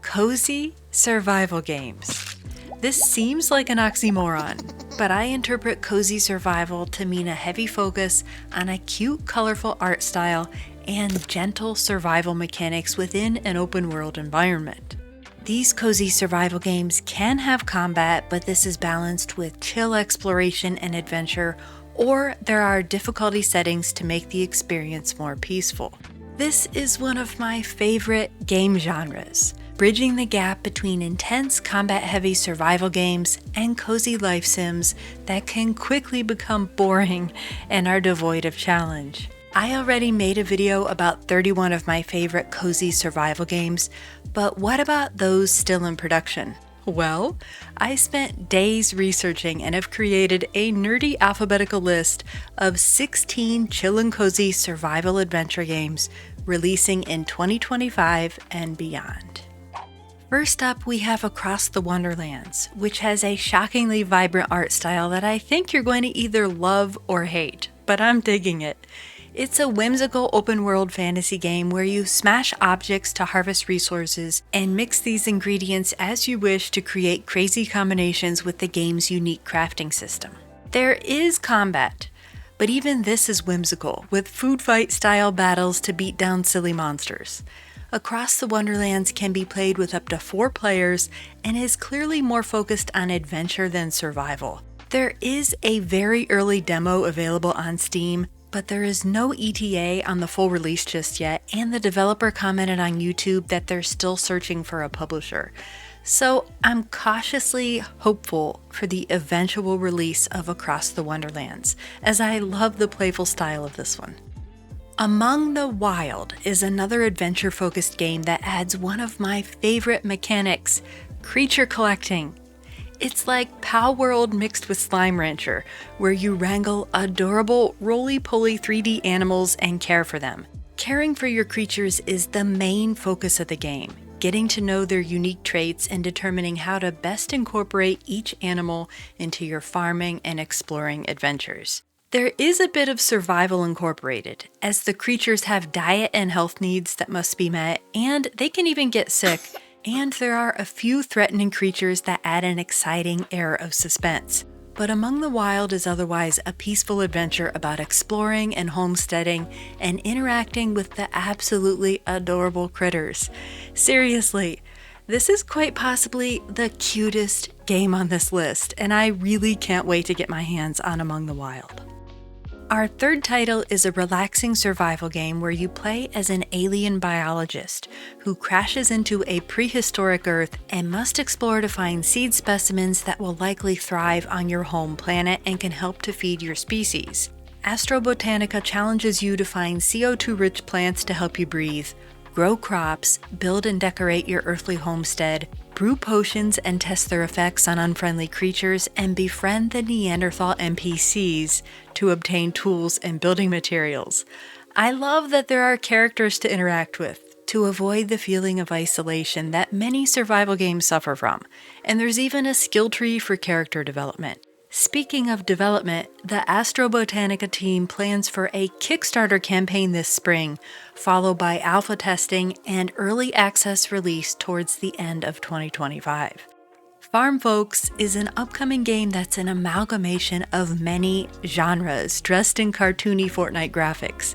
Cozy survival games. This seems like an oxymoron, but I interpret cozy survival to mean a heavy focus on a cute, colorful art style and gentle survival mechanics within an open world environment. These cozy survival games can have combat, but this is balanced with chill exploration and adventure, or there are difficulty settings to make the experience more peaceful. This is one of my favorite game genres, bridging the gap between intense combat-heavy survival games and cozy life sims that can quickly become boring and are devoid of challenge. I already made a video about 31 of my favorite cozy survival games, but what about those still in production? Well, I spent days researching and have created a nerdy alphabetical list of 16 chill and cozy survival adventure games releasing in 2025 and beyond. First up, we have Across the Wonderlands, which has a shockingly vibrant art style that I think you're going to either love or hate, but I'm digging it. It's a whimsical open-world fantasy game where you smash objects to harvest resources and mix these ingredients as you wish to create crazy combinations with the game's unique crafting system. There is combat, but even this is whimsical, with food fight-style battles to beat down silly monsters. Across the Wonderlands can be played with up to 4 players and is clearly more focused on adventure than survival. There is a very early demo available on Steam, but there is no ETA on the full release just yet, and the developer commented on YouTube that they're still searching for a publisher. So I'm cautiously hopeful for the eventual release of Across the Wonderlands, as I love the playful style of this one. Among the Wild is another adventure-focused game that adds one of my favorite mechanics, creature collecting. It's like Palworld mixed with Slime Rancher, where you wrangle adorable roly-poly 3D animals and care for them. Caring for your creatures is the main focus of the game, getting to know their unique traits and determining how to best incorporate each animal into your farming and exploring adventures. There is a bit of survival incorporated, as the creatures have diet and health needs that must be met, and they can even get sick. And there are a few threatening creatures that add an exciting air of suspense. But Among the Wild is otherwise a peaceful adventure about exploring and homesteading and interacting with the absolutely adorable critters. Seriously, this is quite possibly the cutest game on this list, and I really can't wait to get my hands on Among the Wild. Our third title is a relaxing survival game where you play as an alien biologist who crashes into a prehistoric Earth and must explore to find seed specimens that will likely thrive on your home planet and can help to feed your species. Astrobotanica challenges you to find CO2-rich plants to help you breathe, grow crops, build and decorate your earthly homestead, brew potions and test their effects on unfriendly creatures, and befriend the Neanderthal NPCs to obtain tools and building materials. I love that there are characters to interact with, to avoid the feeling of isolation that many survival games suffer from, and there's even a skill tree for character development. Speaking of development, the Astrobotanica team plans for a Kickstarter campaign this spring, followed by alpha testing and early access release towards the end of 2025. Farm Folks is an upcoming game that's an amalgamation of many genres dressed in cartoony Fortnite graphics.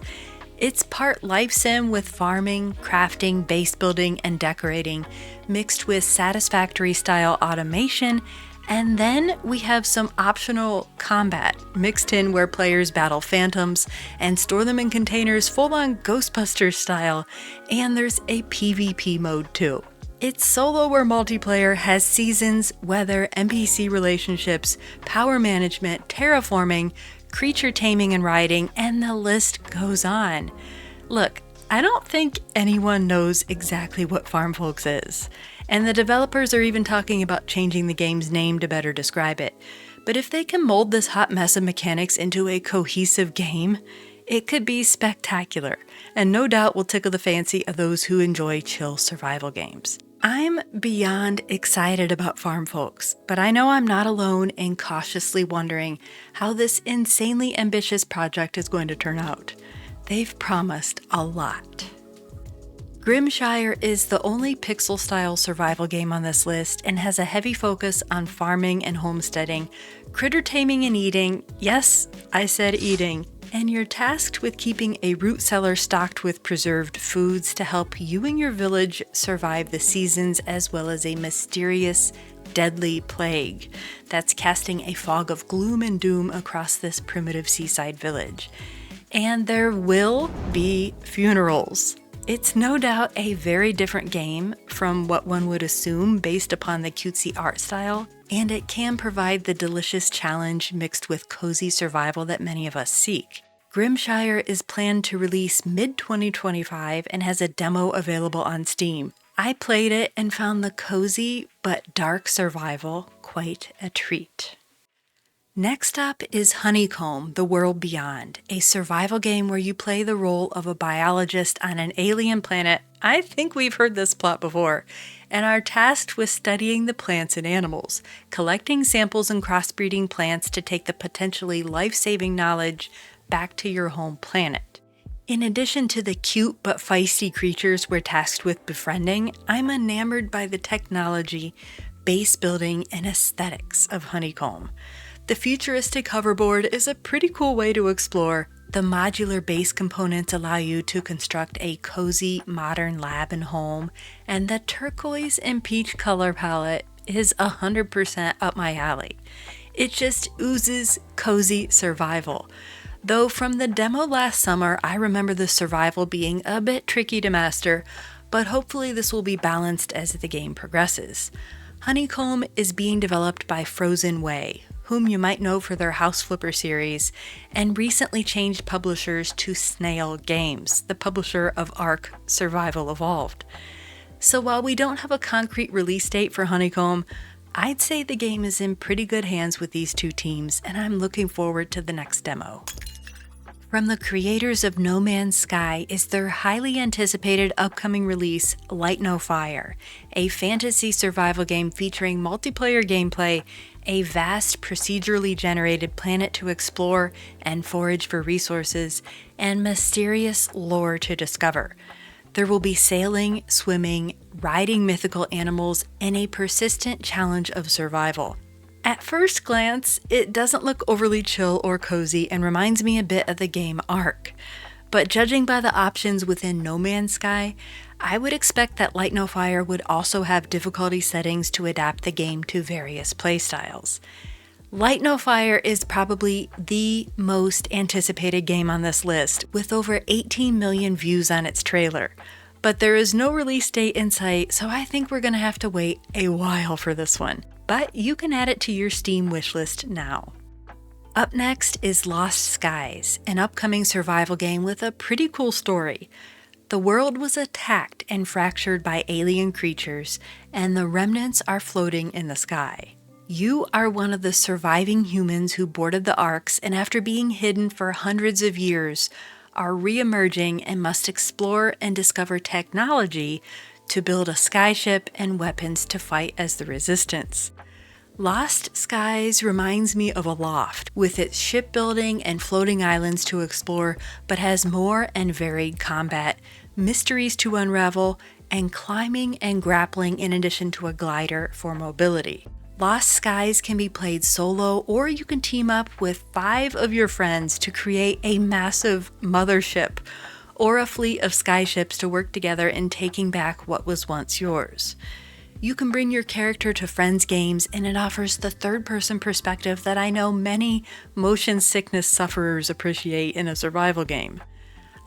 It's part life sim with farming, crafting, base building, and decorating, mixed with satisfactory style automation. And then we have some optional combat mixed in where players battle phantoms and store them in containers full-on Ghostbusters style, and there's a PvP mode too. It's solo or multiplayer, has seasons, weather, NPC relationships, power management, terraforming, creature taming and riding, and the list goes on. Look, I don't think anyone knows exactly what Farm Folks is, and the developers are even talking about changing the game's name to better describe it. But if they can mold this hot mess of mechanics into a cohesive game, it could be spectacular, and no doubt will tickle the fancy of those who enjoy chill survival games. I'm beyond excited about Farm Folks, but I know I'm not alone in cautiously wondering how this insanely ambitious project is going to turn out. They've promised a lot. Grimshire is the only pixel-style survival game on this list and has a heavy focus on farming and homesteading, critter taming and eating, yes, I said eating, and you're tasked with keeping a root cellar stocked with preserved foods to help you and your village survive the seasons, as well as a mysterious, deadly plague that's casting a fog of gloom and doom across this primitive seaside village. And there will be funerals. It's no doubt a very different game from what one would assume based upon the cutesy art style, and it can provide the delicious challenge mixed with cozy survival that many of us seek. Grimshire is planned to release mid-2025 and has a demo available on Steam. I played it and found the cozy but dark survival quite a treat. Next up is Honeycomb: The World Beyond, a survival game where you play the role of a biologist on an alien planet. I think we've heard this plot before, and are tasked with studying the plants and animals, collecting samples and crossbreeding plants to take the potentially life-saving knowledge back to your home planet. In addition to the cute but feisty creatures we're tasked with befriending, I'm enamored by the technology, base building, and aesthetics of Honeycomb. The futuristic hoverboard is a pretty cool way to explore. The modular base components allow you to construct a cozy, modern lab and home, and the turquoise and peach color palette is 100% up my alley. It just oozes cozy survival. Though from the demo last summer, I remember the survival being a bit tricky to master, but hopefully this will be balanced as the game progresses. Honeycomb is being developed by Frozen Way, whom you might know for their House Flipper series, and recently changed publishers to Snail Games, the publisher of Ark Survival Evolved. So while we don't have a concrete release date for Honeycomb, I'd say the game is in pretty good hands with these two teams, and I'm looking forward to the next demo. From the creators of No Man's Sky is their highly anticipated upcoming release, Light No Fire, a fantasy survival game featuring multiplayer gameplay, a vast procedurally generated planet to explore and forage for resources, and mysterious lore to discover. There will be sailing, swimming, riding mythical animals, and a persistent challenge of survival. At first glance, it doesn't look overly chill or cozy and reminds me a bit of the game Ark. But judging by the options within No Man's Sky, I would expect that Light No Fire would also have difficulty settings to adapt the game to various playstyles. Light No Fire is probably the most anticipated game on this list, with over 18 million views on its trailer. But there is no release date in sight, so I think we're going to have to wait a while for this one. But you can add it to your Steam wishlist now. Up next is Lost Skies, an upcoming survival game with a pretty cool story. The world was attacked and fractured by alien creatures, and the remnants are floating in the sky. You are one of the surviving humans who boarded the Arks, and after being hidden for hundreds of years, are re-emerging and must explore and discover technology to build a skyship and weapons to fight as the Resistance. Lost Skies reminds me of Aloft, with its shipbuilding and floating islands to explore, but has more and varied combat, mysteries to unravel, and climbing and grappling in addition to a glider for mobility. Lost Skies can be played solo, or you can team up with 5 of your friends to create a massive mothership or a fleet of skyships to work together in taking back what was once yours. You can bring your character to friends' games, and it offers the third-person perspective that I know many motion sickness sufferers appreciate in a survival game.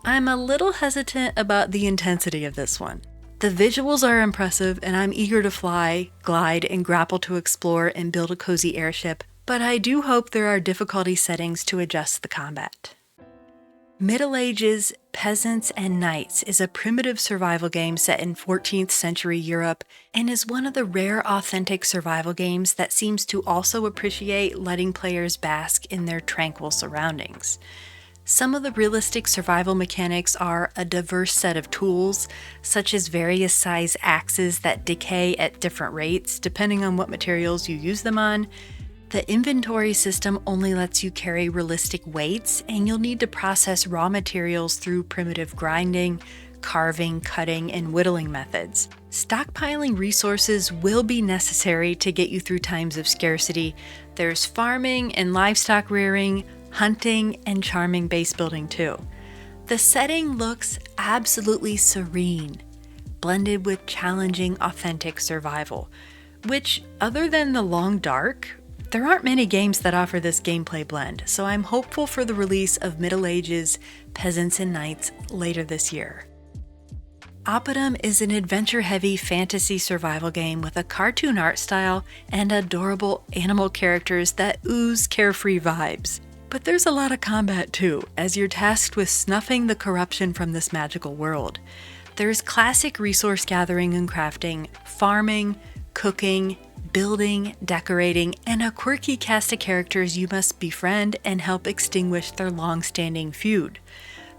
I'm a little hesitant about the intensity of this one. The visuals are impressive, and I'm eager to fly, glide, and grapple to explore and build a cozy airship, but I do hope there are difficulty settings to adjust the combat. Middle Ages, Peasants, and Knights is a primitive survival game set in 14th century Europe and is one of the rare authentic survival games that seems to also appreciate letting players bask in their tranquil surroundings. Some of the realistic survival mechanics are a diverse set of tools, such as various size axes that decay at different rates depending on what materials you use them on. The inventory system only lets you carry realistic weights, and you'll need to process raw materials through primitive grinding, carving, cutting, and whittling methods. Stockpiling resources will be necessary to get you through times of scarcity. There's farming and livestock rearing, hunting, and charming base building too. The setting looks absolutely serene, blended with challenging, authentic survival, which, other than the long dark, there aren't many games that offer this gameplay blend, so I'm hopeful for the release of Middle Ages, Peasants and Knights later this year. Oppidum is an adventure-heavy fantasy survival game with a cartoon art style and adorable animal characters that ooze carefree vibes. But there's a lot of combat too, as you're tasked with snuffing the corruption from this magical world. There's classic resource gathering and crafting, farming, cooking, building, decorating, and a quirky cast of characters you must befriend and help extinguish their long-standing feud.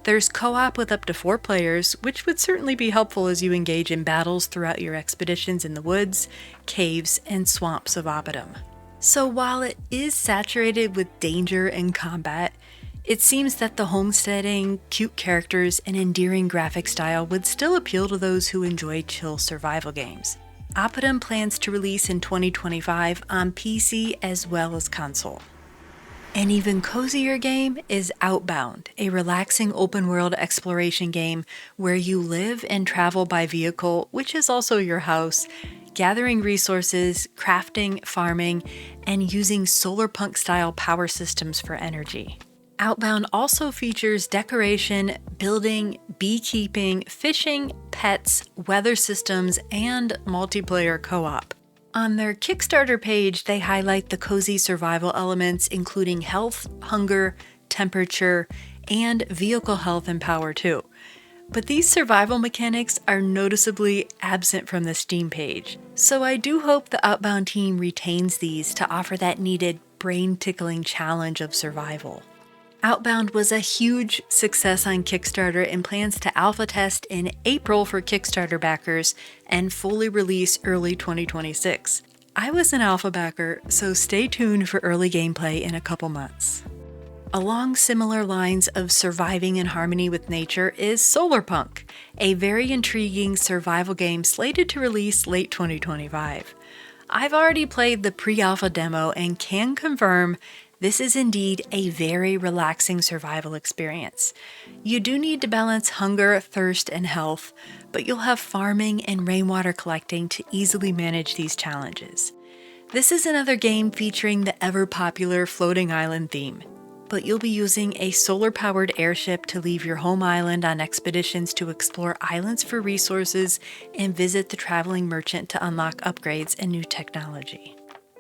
There's co-op with up to 4 players, which would certainly be helpful as you engage in battles throughout your expeditions in the woods, caves, and swamps of Oppidum. So while it is saturated with danger and combat, it seems that the homesteading, cute characters, and endearing graphic style would still appeal to those who enjoy chill survival games. Oppidum plans to release in 2025 on PC as well as console. An even cozier game is Outbound, a relaxing open-world exploration game where you live and travel by vehicle, which is also your house, gathering resources, crafting, farming, and using Solarpunk-style power systems for energy. Outbound also features decoration, building, beekeeping, fishing, pets, weather systems, and multiplayer co-op. On their Kickstarter page, they highlight the cozy survival elements including health, hunger, temperature, and vehicle health and power too. But these survival mechanics are noticeably absent from the Steam page, so I do hope the Outbound team retains these to offer that needed brain-tickling challenge of survival. Outbound was a huge success on Kickstarter and plans to alpha test in April for Kickstarter backers and fully release early 2026. I was an alpha backer, so stay tuned for early gameplay in a couple months. Along similar lines of surviving in harmony with nature is Solarpunk, a very intriguing survival game slated to release late 2025. I've already played the pre-alpha demo and can confirm this is indeed a very relaxing survival experience. You do need to balance hunger, thirst, and health, but you'll have farming and rainwater collecting to easily manage these challenges. This is another game featuring the ever-popular floating island theme, but you'll be using a solar-powered airship to leave your home island on expeditions to explore islands for resources and visit the traveling merchant to unlock upgrades and new technology.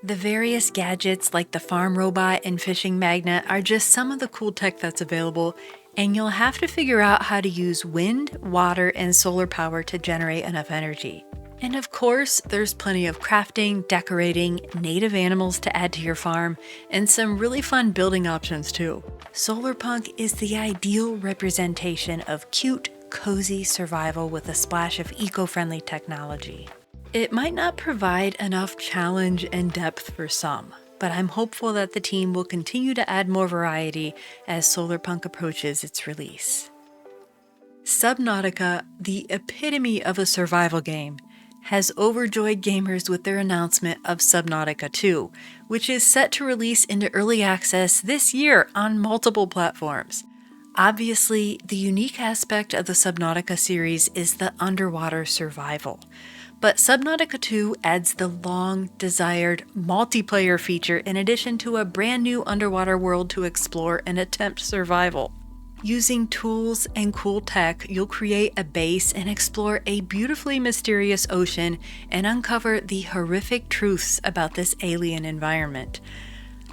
The various gadgets like the farm robot and fishing magnet are just some of the cool tech that's available, and you'll have to figure out how to use wind, water, and solar power to generate enough energy. And of course, there's plenty of crafting, decorating, native animals to add to your farm, and some really fun building options too. Solarpunk is the ideal representation of cute, cozy survival with a splash of eco-friendly technology. It might not provide enough challenge and depth for some, but I'm hopeful that the team will continue to add more variety as Solarpunk approaches its release. Subnautica, the epitome of a survival game, has overjoyed gamers with their announcement of Subnautica 2, which is set to release into early access this year on multiple platforms. Obviously, the unique aspect of the Subnautica series is the underwater survival. But Subnautica 2 adds the long-desired multiplayer feature in addition to a brand new underwater world to explore and attempt survival. Using tools and cool tech, you'll create a base and explore a beautifully mysterious ocean and uncover the horrific truths about this alien environment.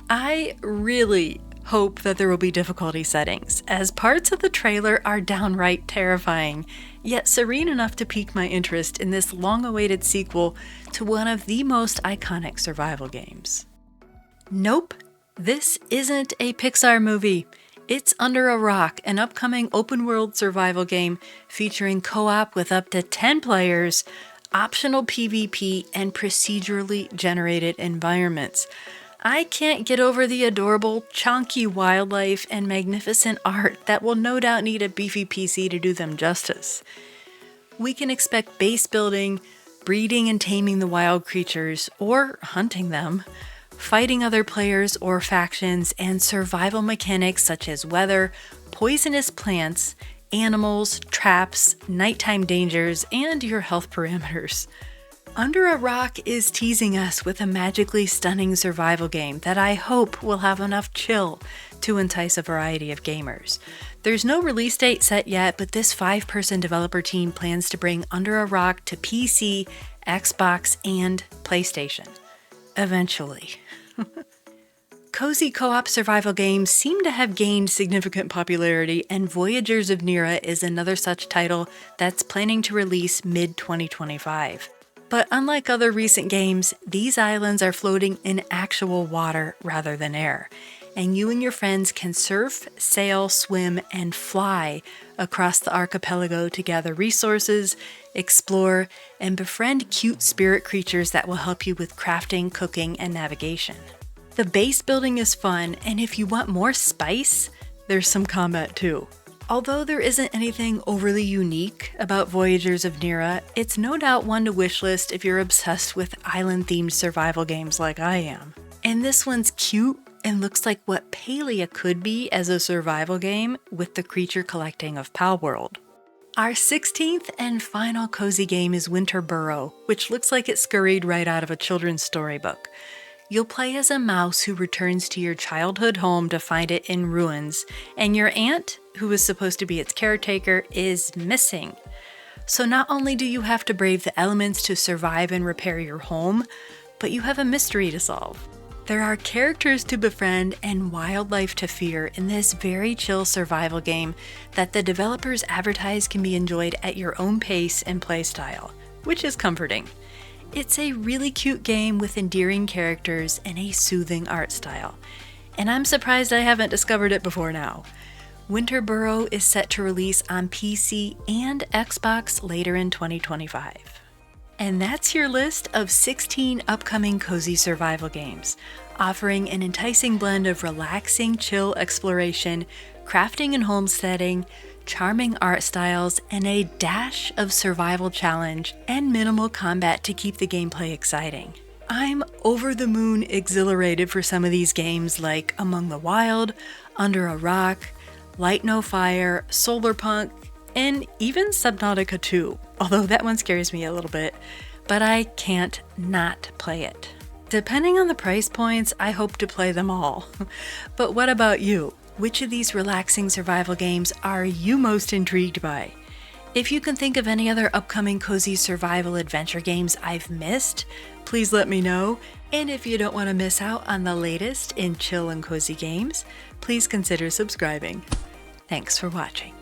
I really hope that there will be difficulty settings, as parts of the trailer are downright terrifying, yet serene enough to pique my interest in this long-awaited sequel to one of the most iconic survival games. Nope, this isn't a Pixar movie. It's Under a Rock, an upcoming open-world survival game featuring co-op with up to 10 players, optional PvP, and procedurally generated environments. I can't get over the adorable, chunky wildlife and magnificent art that will no doubt need a beefy PC to do them justice. We can expect base building, breeding and taming the wild creatures, or hunting them, fighting other players or factions, and survival mechanics such as weather, poisonous plants, animals, traps, nighttime dangers, and your health parameters. Under a Rock is teasing us with a magically stunning survival game that I hope will have enough chill to entice a variety of gamers. There's no release date set yet, but this 5-person developer team plans to bring Under a Rock to PC, Xbox, and PlayStation. Eventually. Cozy co-op survival games seem to have gained significant popularity, and Voyagers of Nera is another such title that's planning to release mid-2025. But unlike other recent games, these islands are floating in actual water rather than air, and you and your friends can surf, sail, swim, and fly across the archipelago to gather resources, explore, and befriend cute spirit creatures that will help you with crafting, cooking, and navigation. The base building is fun, and if you want more spice, there's some combat too. Although there isn't anything overly unique about Voyagers of Nera, it's no doubt one to wishlist if you're obsessed with island-themed survival games like I am. And this one's cute and looks like what Palia could be as a survival game with the creature collecting of Palworld. Our 16th and final cozy game is Winter Burrow, which looks like it scurried right out of a children's storybook. You'll play as a mouse who returns to your childhood home to find it in ruins, and your aunt, who is supposed to be its caretaker, is missing. So not only do you have to brave the elements to survive and repair your home, but you have a mystery to solve. There are characters to befriend and wildlife to fear in this very chill survival game that the developers advertise can be enjoyed at your own pace and playstyle, which is comforting. It's a really cute game with endearing characters and a soothing art style, and I'm surprised I haven't discovered it before now. Winter Burrow is set to release on PC and Xbox later in 2025. And that's your list of 16 upcoming cozy survival games, offering an enticing blend of relaxing, chill exploration, crafting and homesteading, charming art styles, and a dash of survival challenge and minimal combat to keep the gameplay exciting. I'm over the moon exhilarated for some of these games like Among the Wild, Under a Rock, Light No Fire, Solarpunk, and even Subnautica 2, although that one scares me a little bit, but I can't not play it. Depending on the price points, I hope to play them all. But what about you? Which of these relaxing survival games are you most intrigued by? If you can think of any other upcoming cozy survival adventure games I've missed, please let me know. And if you don't want to miss out on the latest in chill and cozy games, please consider subscribing. Thanks for watching.